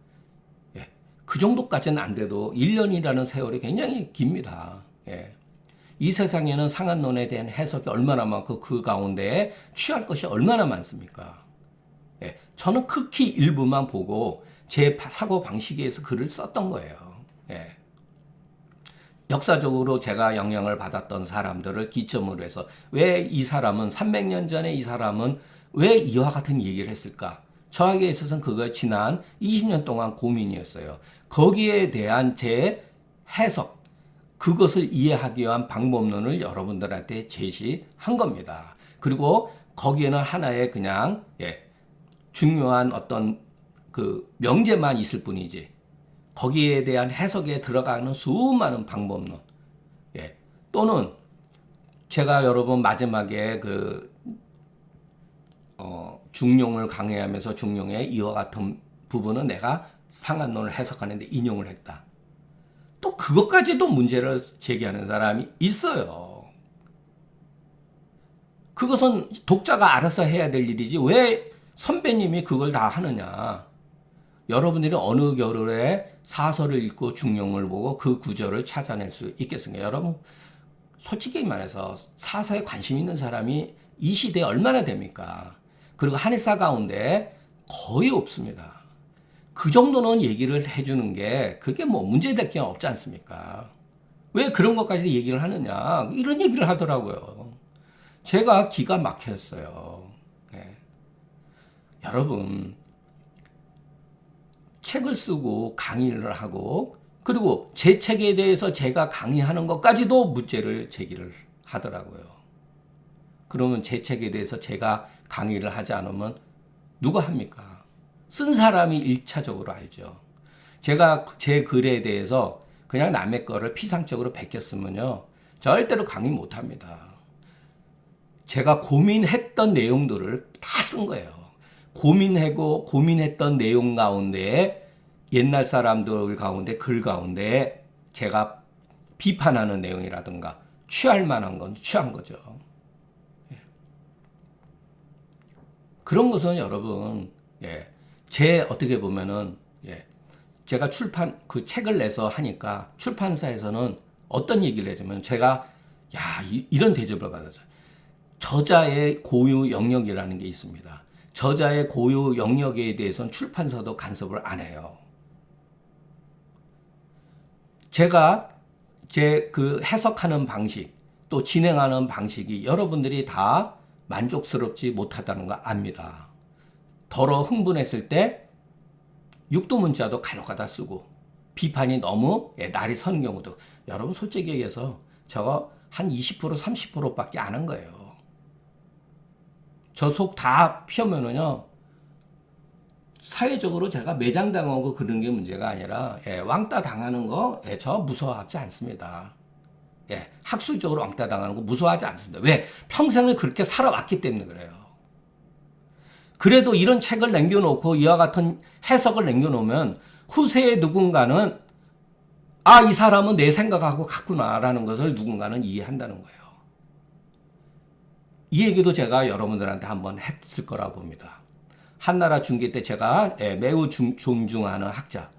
그 정도까지는 안 돼도 1년이라는 세월이 굉장히 깁니다. 이 세상에는 상한론에 대한 해석이 얼마나 많고 그 가운데 취할 것이 얼마나 많습니까? 저는 극히 일부만 보고 제 사고 방식에 의해서 글을 썼던 거예요. 역사적으로 제가 영향을 받았던 사람들을 기점으로 해서 왜 이 사람은 300년 전에 이 사람은 왜 이와 같은 얘기를 했을까? 저에게 있어서는 그거 지난 20년 동안 고민이었어요. 거기에 대한 제 해석, 그것을 이해하기 위한 방법론을 여러분들한테 제시한 겁니다. 그리고 거기에는 하나의 그냥 중요한 어떤 그 명제만 있을 뿐이지 거기에 대한 해석에 들어가는 수많은 방법론 또는 제가 여러분 마지막에 중용을 강의하면서 중용의 이와 같은 부분은 내가 상한론을 해석하는데 인용을 했다. 또 그것까지도 문제를 제기하는 사람이 있어요. 그것은 독자가 알아서 해야 될 일이지 왜 선배님이 그걸 다 하느냐. 여러분들이 어느 겨울에 사설을 읽고 중용을 보고 그 구절을 찾아낼 수 있겠습니까? 여러분 솔직히 말해서 사서에 관심 있는 사람이 이 시대에 얼마나 됩니까? 그리고 한의사 가운데 거의 없습니다. 그 정도는 얘기를 해주는 게 그게 뭐 문제될 게 없지 않습니까? 왜 그런 것까지 얘기를 하느냐 이런 얘기를 하더라고요. 제가 기가 막혔어요. 예. 여러분, 책을 쓰고 강의를 하고 그리고 제 책에 대해서 제가 강의하는 것까지도 문제를 제기를 하더라고요. 그러면 제 책에 대해서 제가 강의를 하지 않으면 누가 합니까? 쓴 사람이 일차적으로 알죠. 제가 제 글에 대해서 그냥 남의 거를 피상적으로 베꼈으면요, 절대로 강의 못 합니다. 제가 고민했던 내용들을 다 쓴 거예요. 고민했던 내용 가운데 옛날 사람들 가운데 글 가운데 제가 비판하는 내용이라든가 취할 만한 건 취한 거죠. 그런 것은 여러분, 제 어떻게 보면은, 제가 그 책을 내서 하니까 출판사에서는 어떤 얘기를 해주면 제가, 이런 대접을 받았어요. 저자의 고유 영역이라는 게 있습니다. 저자의 고유 영역에 대해서는 출판사도 간섭을 안 해요. 제가 제 그 해석하는 방식, 또 진행하는 방식이 여러분들이 다 만족스럽지 못하다는 거 압니다. 더러 흥분했을 때 육두문자도 간혹가다 쓰고 비판이 너무 날이 서는 경우도, 여러분 솔직히 얘기해서 저거 한 20% 30%밖에 안 한 거예요. 저 속 다 펴면은요, 사회적으로 제가 매장당하고 그런 게 문제가 아니라 왕따 당하는 거 저 무서워하지 않습니다. 학술적으로 왕따 당하는 거 무서워하지 않습니다. 왜? 평생을 그렇게 살아왔기 때문에 그래요. 그래도 이런 책을 남겨놓고 이와 같은 해석을 남겨놓으면 후세에 누군가는 이 사람은 내 생각하고 같구나라는 것을 누군가는 이해한다는 거예요. 이 얘기도 제가 여러분들한테 한번 했을 거라 봅니다. 한나라 중기 때 제가 매우 존중하는 학자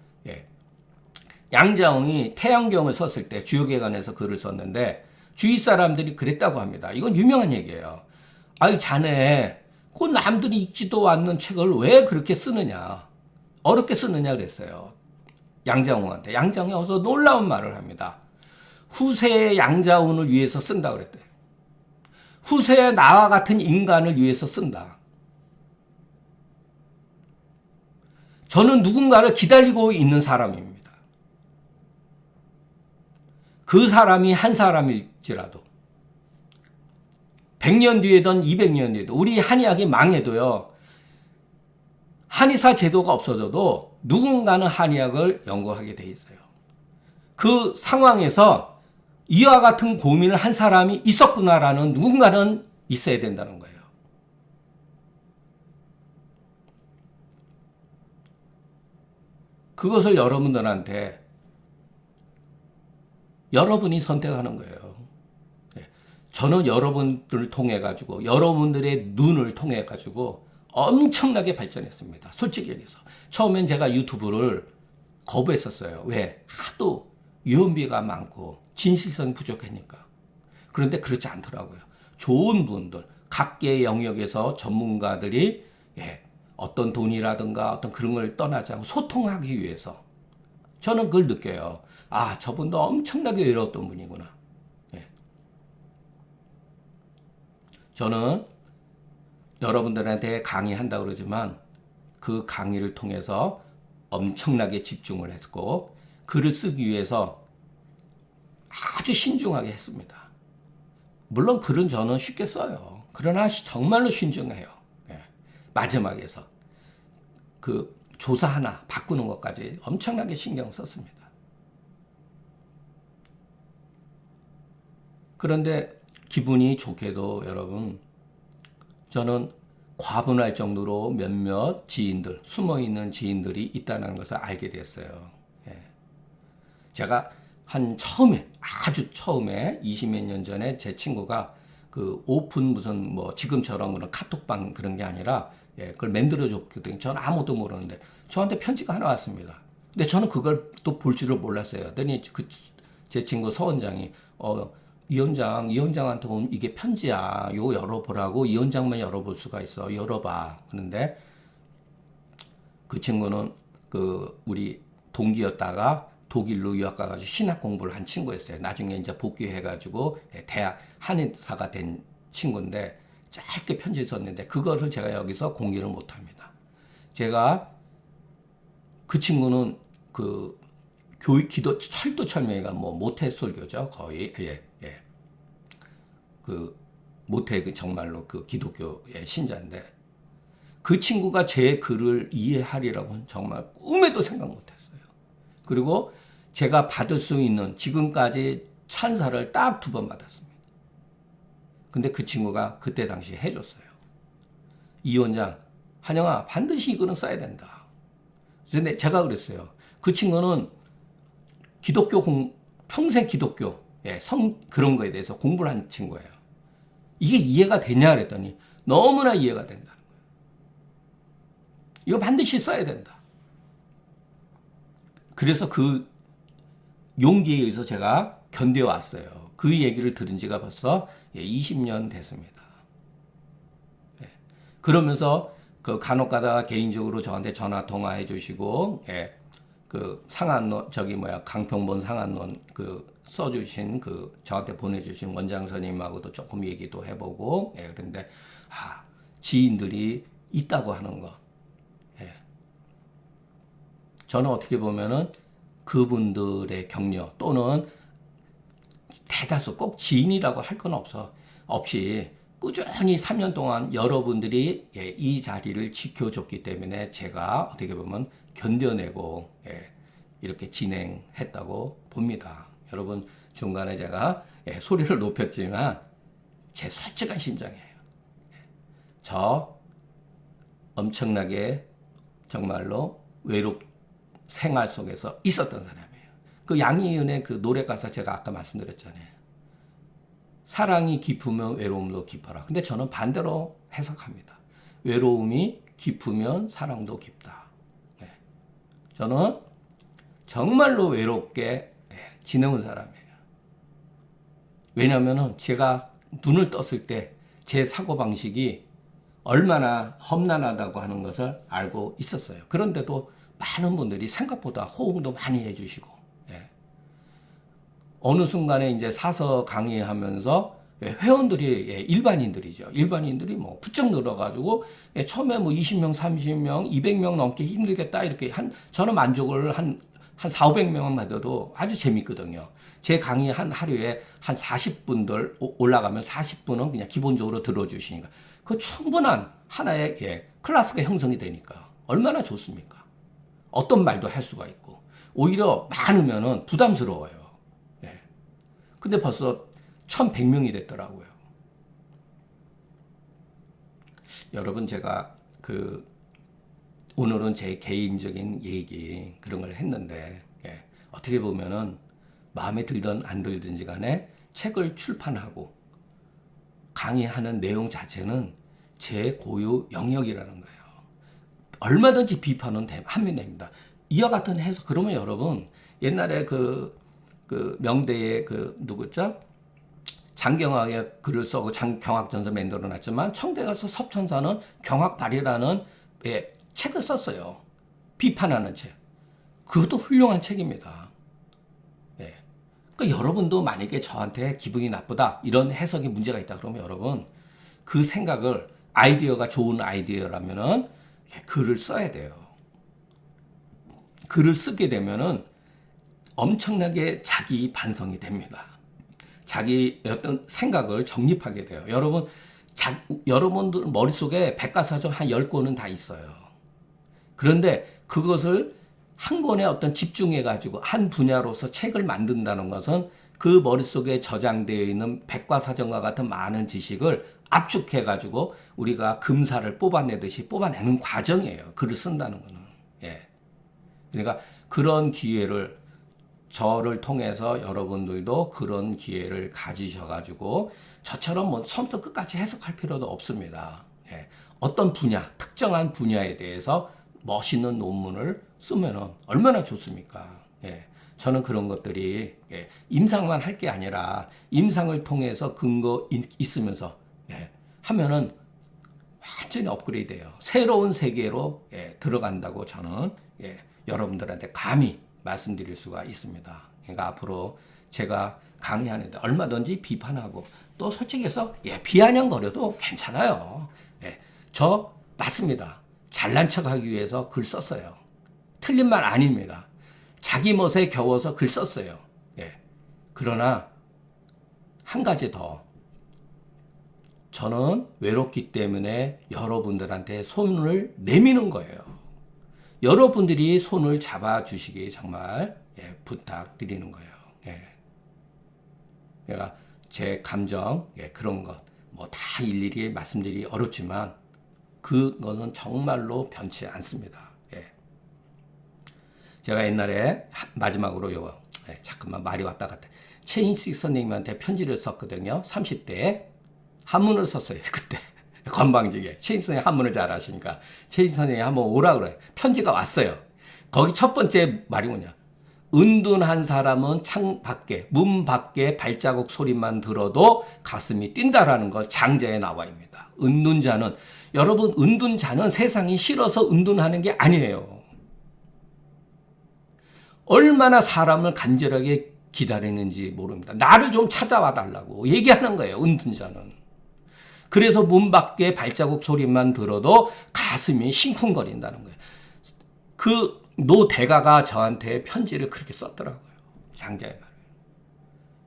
양자홍이 태양경을 썼을 때 주역에 관해서 글을 썼는데 주위 사람들이 그랬다고 합니다. 이건 유명한 얘기예요. 아유 자네 그 남들이 읽지도 않는 책을 왜 그렇게 쓰느냐, 어렵게 쓰느냐 그랬어요. 양자홍한테. 양자홍이 어서 놀라운 말을 합니다. 후세의 양자홍을 위해서 쓴다 그랬대요. 후세의 나와 같은 인간을 위해서 쓴다. 저는 누군가를 기다리고 있는 사람입니다. 그 사람이 한 사람일지라도 100년 뒤에든 200년 뒤에도 우리 한의학이 망해도요, 한의사 제도가 없어져도 누군가는 한의학을 연구하게 돼 있어요. 그 상황에서 이와 같은 고민을 한 사람이 있었구나라는 누군가는 있어야 된다는 거예요. 그것을 여러분들한테 여러분이 선택하는 거예요. 저는 여러분들을 통해 가지고 여러분들의 눈을 통해 가지고 엄청나게 발전했습니다. 솔직히 얘기해서. 처음엔 제가 유튜브를 거부했었어요. 왜? 하도 유언비가 많고 진실성이 부족하니까. 그런데 그렇지 않더라고요. 좋은 분들, 각계의 영역에서 전문가들이 어떤 돈이라든가 어떤 그런 걸 떠나지 않고 소통하기 위해서 저는 그걸 느껴요. 저분도 엄청나게 외로웠던 분이구나. 저는 여러분들한테 강의한다고 그러지만 그 강의를 통해서 엄청나게 집중을 했고 글을 쓰기 위해서 아주 신중하게 했습니다. 물론 글은 저는 쉽게 써요. 그러나 정말로 신중해요. 마지막에서 그 조사 하나 바꾸는 것까지 엄청나게 신경 썼습니다. 그런데 기분이 좋게도 여러분, 저는 과분할 정도로 몇몇 지인들, 숨어있는 지인들이 있다는 것을 알게 됐어요. 제가 아주 처음에 20몇 년 전에 제 친구가 그 오픈 무슨 지금처럼 그런 카톡방 그런 게 아니라 그걸 만들어줬거든요. 저는 아무도 모르는데 저한테 편지가 하나 왔습니다. 근데 저는 그걸 또 볼 줄을 몰랐어요. 그랬더니 제 친구 서 원장이 이 원장한테 온 이게 편지야. 이거 열어보라고. 이 원장만 열어볼 수가 있어. 열어봐. 그런데 그 친구는 우리 동기였다가 독일로 유학 가가지고 신학 공부를 한 친구였어요. 나중에 이제 복귀해가지고 대학 한의사가 된 친구인데 짧게 편지 썼는데 그것을 제가 여기서 공개를 못 합니다. 제가 그 친구는 그 기도 철도 철명이가 뭐 모태솔교죠. 거의 그 모태 그 정말로 그 기독교의 신자인데 그 친구가 제 글을 이해하리라고는 정말 꿈에도 생각 못했어요. 그리고 제가 받을 수 있는 지금까지 찬사를 딱 2번 받았습니다. 근데 그 친구가 그때 당시에 해줬어요. 이 원장, 한영아, 반드시 이거는 써야 된다. 근데 제가 그랬어요. 그 친구는 평생 기독교, 그런 거에 대해서 공부를 한 친구예요. 이게 이해가 되냐 그랬더니 너무나 이해가 된다는 거예요. 이거 반드시 써야 된다. 그래서 그 용기에 의해서 제가 견뎌왔어요. 그 얘기를 들은 지가 벌써 20년 됐습니다. 그러면서 그 간혹 가다가 개인적으로 저한테 전화 통화해 주시고, 그 상한론, 강평본 상한론 써주신 저한테 보내주신 원장선님하고도 조금 얘기도 해보고, 그런데, 지인들이 있다고 하는 거. 저는 어떻게 보면은 그분들의 격려 또는 대다수 꼭 지인이라고 할 건 없이 꾸준히 3년 동안 여러분들이 이 자리를 지켜줬기 때문에 제가 어떻게 보면 견뎌내고 이렇게 진행했다고 봅니다. 여러분 중간에 제가 소리를 높였지만 제 솔직한 심정이에요. 저 엄청나게 정말로 생활 속에서 있었던 사람이에요. 그 양희은의 그 노래 가사 제가 아까 말씀드렸잖아요. 사랑이 깊으면 외로움도 깊어라. 근데 저는 반대로 해석합니다. 외로움이 깊으면 사랑도 깊다. 저는 정말로 외롭게 지내온 사람이에요. 왜냐하면 제가 눈을 떴을 때 제 사고방식이 얼마나 험난하다고 하는 것을 알고 있었어요. 그런데도 많은 분들이 생각보다 호응도 많이 해주시고, 어느 순간에 이제 사서 강의하면서 회원들이 일반인들이죠. 일반인들이 뭐 부쩍 늘어가지고 처음에 뭐 20명, 30명, 200명 넘게 힘들겠다 이렇게 저는 만족을 한 400명만 받아도 아주 재밌거든요. 제 강의 하루에 한 40분들 올라가면 40분은 그냥 기본적으로 들어주시니까 그 충분한 하나의 클래스가 형성이 되니까 얼마나 좋습니까? 어떤 말도 할 수가 있고 오히려 많으면은 부담스러워요. 근데 벌써 1100명이 됐더라고요. 여러분 제가 오늘은 제 개인적인 얘기 그런 걸 했는데 어떻게 보면은 마음에 들든 안 들든지 간에 책을 출판하고 강의하는 내용 자체는 제 고유 영역이라는 거예요. 얼마든지 비판은 하면 됩니다. 이와 같은 해석 그러면 여러분 옛날에 그 명대의 누구죠? 장경학의 글을 써고 경학전서 만들어 놨지만 청대 가서 섭천사는 경학발이라는 책을 썼어요. 비판하는 책. 그것도 훌륭한 책입니다. 그러니까 여러분도 만약에 저한테 기분이 나쁘다 이런 해석에 문제가 있다 그러면 여러분 그 생각을 아이디어가 좋은 아이디어라면은 글을 써야 돼요. 글을 쓰게 되면은 엄청나게 자기 반성이 됩니다. 자기 어떤 생각을 정립하게 돼요. 여러분들 머릿속에 백과사전 한 10권은 다 있어요. 그런데 그것을 한 권에 어떤 집중해가지고 한 분야로서 책을 만든다는 것은 그 머릿속에 저장되어 있는 백과사전과 같은 많은 지식을 압축해가지고 우리가 금사를 뽑아내듯이 뽑아내는 과정이에요. 글을 쓴다는 거는. 그러니까 그런 기회를 저를 통해서 여러분들도 그런 기회를 가지셔가지고 저처럼 뭐 처음부터 끝까지 해석할 필요도 없습니다. 어떤 특정한 분야에 대해서 멋있는 논문을 쓰면은 얼마나 좋습니까? 저는 그런 것들이 임상만 할 게 아니라 임상을 통해서 근거 있으면서 하면은 완전히 업그레이드돼요. 새로운 세계로 들어간다고 저는 여러분들한테 감히 말씀드릴 수가 있습니다. 그러니까 앞으로 제가 강의하는데 얼마든지 비판하고 또 솔직히 해서 비아냥거려도 괜찮아요. 저 맞습니다. 잘난 척하기 위해서 글 썼어요. 틀린 말 아닙니다. 자기 멋에 겨워서 글 썼어요. 그러나 한 가지 더. 저는 외롭기 때문에 여러분들한테 손을 내미는 거예요. 여러분들이 손을 잡아주시기 정말 부탁드리는 거예요. 내가 제 감정 그런 것 뭐 다 일일이 말씀드리기 어렵지만 그거는 정말로 변치 않습니다. 제가 옛날에 마지막으로 요거 잠깐만 말이 왔다 갔다 최인식 선생님한테 편지를 썼거든요. 30대에 한문을 썼어요. 그때 건방지게 최인식 선생님 한문을 잘 아시니까 최인식 선생님이 한번 오라 그래요. 편지가 왔어요. 거기 첫 번째 말이 뭐냐, 은둔한 사람은 창 밖에 문 밖에 발자국 소리만 들어도 가슴이 뛴다라는 걸 장자에 나와 있습니다. 은둔자는, 여러분, 은둔자는 세상이 싫어서 은둔하는 게 아니에요. 얼마나 사람을 간절하게 기다리는지 모릅니다. 나를 좀 찾아와 달라고 얘기하는 거예요, 은둔자는. 그래서 문 밖에 발자국 소리만 들어도 가슴이 싱쿵거린다는 거예요. 그 노 대가가 저한테 편지를 그렇게 썼더라고요. 장자의 말을.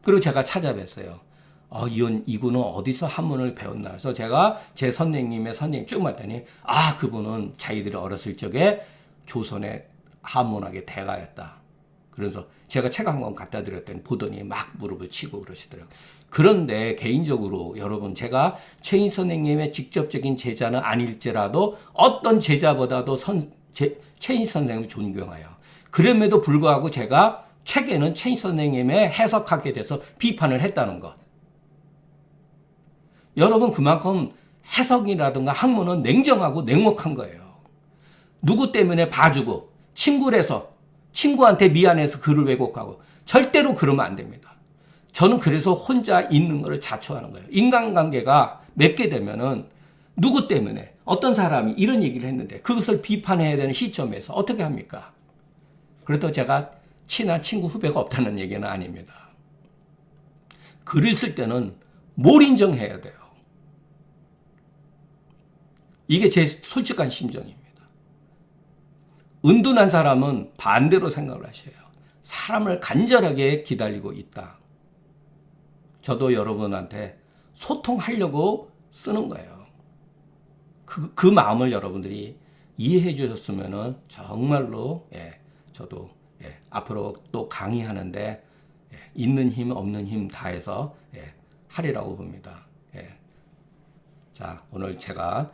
그리고 제가 찾아뵀어요. 이분은 어디서 한문을 배웠나 해서 제가 제 선생님의 선생님 쭉 봤더니 그분은 자기들이 어렸을 적에 조선의 한문학의 대가였다. 그래서 제가 책 한 권 갖다 드렸더니 보더니 막 무릎을 치고 그러시더라고요. 그런데 개인적으로 여러분, 제가 최인 선생님의 직접적인 제자는 아닐지라도 어떤 제자보다도 최인 선생님을 존경해요. 그럼에도 불구하고 제가 책에는 최인 선생님의 해석하게 돼서 비판을 했다는 것. 여러분, 그만큼 해석이라든가 학문은 냉정하고 냉혹한 거예요. 누구 때문에 봐주고 친구라서 친구한테 미안해서 글을 왜곡하고 절대로 그러면 안 됩니다. 저는 그래서 혼자 있는 걸 자초하는 거예요. 인간관계가 맺게 되면은 누구 때문에 어떤 사람이 이런 얘기를 했는데 그것을 비판해야 되는 시점에서 어떻게 합니까? 그래도 제가 친한 친구 후배가 없다는 얘기는 아닙니다. 글을 쓸 때는 뭘 인정해야 돼요. 이게 제 솔직한 심정입니다. 은둔한 사람은 반대로 생각을 하셔요. 사람을 간절하게 기다리고 있다. 저도 여러분한테 소통하려고 쓰는 거예요. 그 마음을 여러분들이 이해해 주셨으면 정말로 저도 앞으로 또 강의하는데 있는 힘 없는 힘 다해서 하리라고 봅니다. 자, 오늘 제가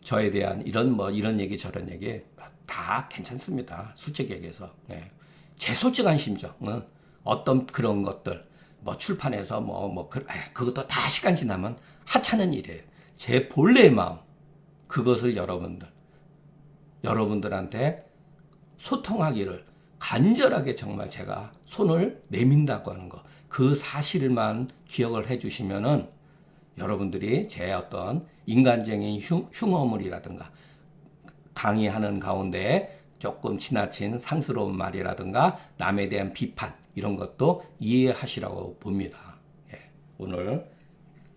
저에 대한 이런 얘기 저런 얘기 다 괜찮습니다. 솔직히 얘기해서 제 솔직한 심정, 어떤 그런 것들 출판해서 그것도 다 시간 지나면 하찮은 일이에요. 제 본래의 마음, 그것을 여러분들한테 소통하기를 간절하게 정말 제가 손을 내민다고 하는 거, 그 사실만 기억을 해 주시면은 여러분들이 제 어떤 인간적인 흉어물이라든가 강의하는 가운데 조금 지나친 상스러운 말이라든가 남에 대한 비판 이런 것도 이해하시라고 봅니다. 오늘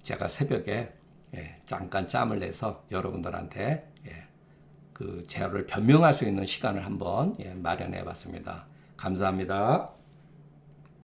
제가 새벽에 잠깐 짬을 내서 여러분들한테 그 제어를 변명할 수 있는 시간을 한번 마련해 봤습니다. 감사합니다.